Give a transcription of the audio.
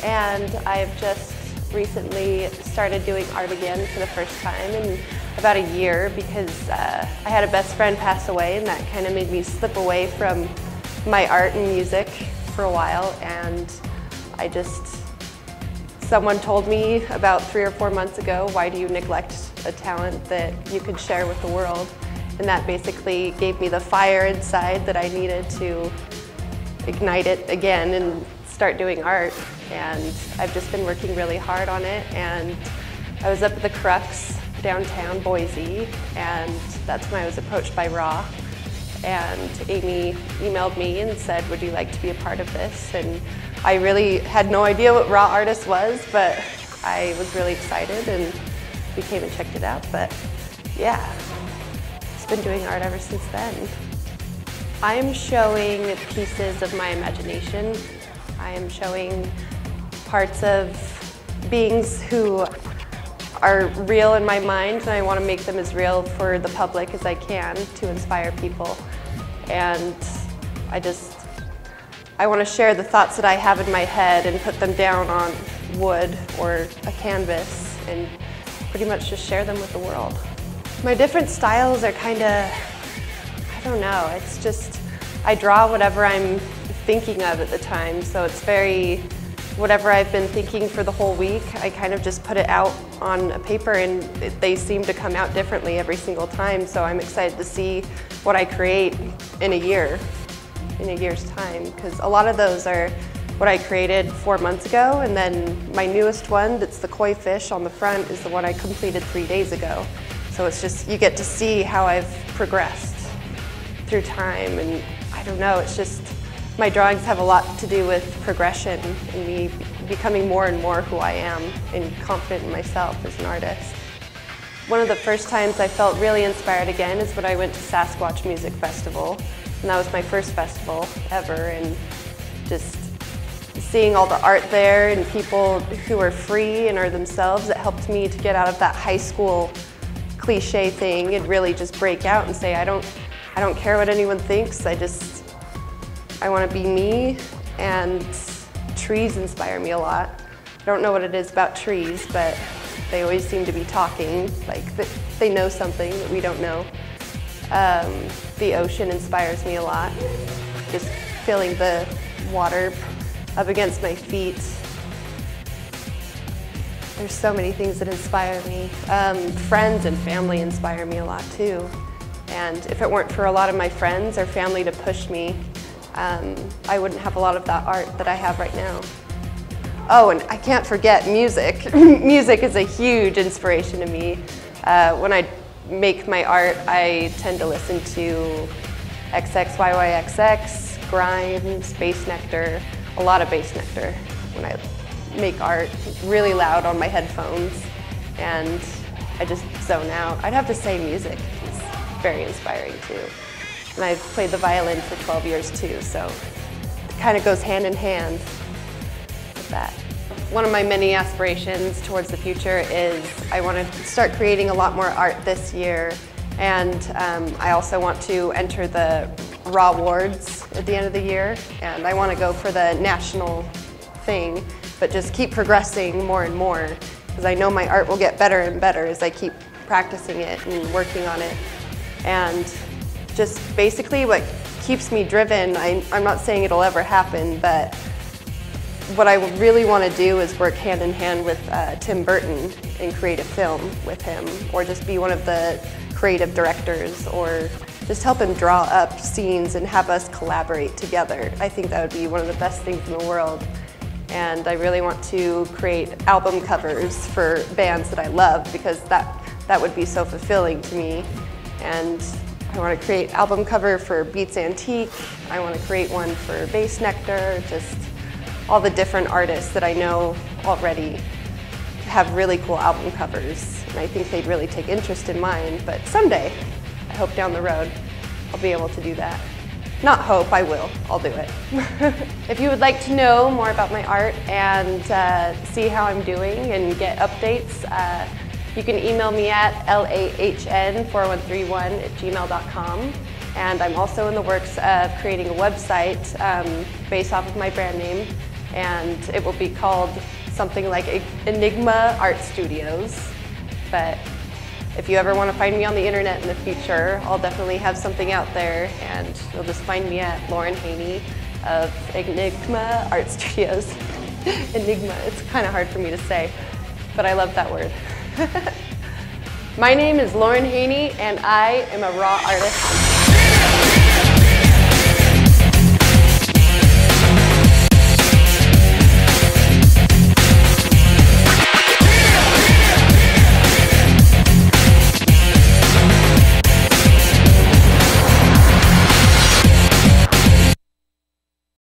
and I've just recently started doing art again for the first time in about a year because I had a best friend pass away, and that kind of made me slip away from my art and music for a while, and someone told me about 3 or 4 months ago, why do you neglect a talent that you could share with the world? And that basically gave me the fire inside that I needed to ignite it again and start doing art. And I've just been working really hard on it. And I was up at the Crux downtown Boise, and that's when I was approached by Raw. And Amy emailed me and said, would you like to be a part of this? And I really had no idea what Raw Artist was, but I was really excited and we came and checked it out. But yeah, it's been doing art ever since then. I'm showing pieces of my imagination. I am showing parts of beings who are real in my mind, and I want to make them as real for the public as I can to inspire people. And I want to share the thoughts that I have in my head and put them down on wood or a canvas and pretty much just share them with the world. My different styles are kind of, I don't know, it's just, I draw whatever I'm thinking of at the time, so it's very, whatever I've been thinking for the whole week, I kind of just put it out on a paper, and they seem to come out differently every single time, so I'm excited to see what I create in a year's time, because a lot of those are what I created 4 months ago, and then my newest one, that's the koi fish on the front, is the one I completed 3 days ago. So it's just, you get to see how I've progressed through time, and I don't know, it's just, my drawings have a lot to do with progression and me becoming more and more who I am and confident in myself as an artist. One of the first times I felt really inspired again is when I went to Sasquatch Music Festival, and that was my first festival ever, and just seeing all the art there and people who are free and are themselves, it helped me to get out of that high school cliche thing and really just break out and say, I don't care what anyone thinks, I want to be me, and trees inspire me a lot. I don't know what it is about trees, but they always seem to be talking, like they know something that we don't know. The ocean inspires me a lot, just feeling the water up against my feet. There's so many things that inspire me. Friends and family inspire me a lot too. And if it weren't for a lot of my friends or family to push me, I wouldn't have a lot of that art that I have right now. Oh, and I can't forget music. Music is a huge inspiration to me. When I make my art, I tend to listen to XXYYXX, Grimes, Bass Nectar, a lot of Bass Nectar when I make art, really loud on my headphones, and I just zone out. I'd have to say music is very inspiring too. And I've played the violin for 12 years too, so it kind of goes hand in hand with that. One of my many aspirations towards the future is I want to start creating a lot more art this year, and I also want to enter the Raw Awards at the end of the year, and I want to go for the national thing, but just keep progressing more and more, because I know my art will get better and better as I keep practicing it and working on it. And just basically what keeps me driven, I'm not saying it'll ever happen, but what I really want to do is work hand in hand with Tim Burton and create a film with him, or just be one of the creative directors, or just help him draw up scenes and have us collaborate together. I think that would be one of the best things in the world. And I really want to create album covers for bands that I love, because that would be so fulfilling to me. And I want to create album cover for Beats Antique. I want to create one for Bass Nectar, just all the different artists that I know already have really cool album covers. And I think they'd really take interest in mine, but someday, I hope down the road, I'll be able to do that. Not hope, I will. I'll do it. If you would like to know more about my art and see how I'm doing and get updates, you can email me at lahn4131@gmail.com. And I'm also in the works of creating a website based off of my brand name, and it will be called something like Enigma Art Studios. But if you ever want to find me on the internet in the future, I'll definitely have something out there, and you'll just find me at Lauren Haney of Enigma Art Studios. Enigma, it's kind of hard for me to say, but I love that word. My name is Lauren Haney, and I am a raw artist.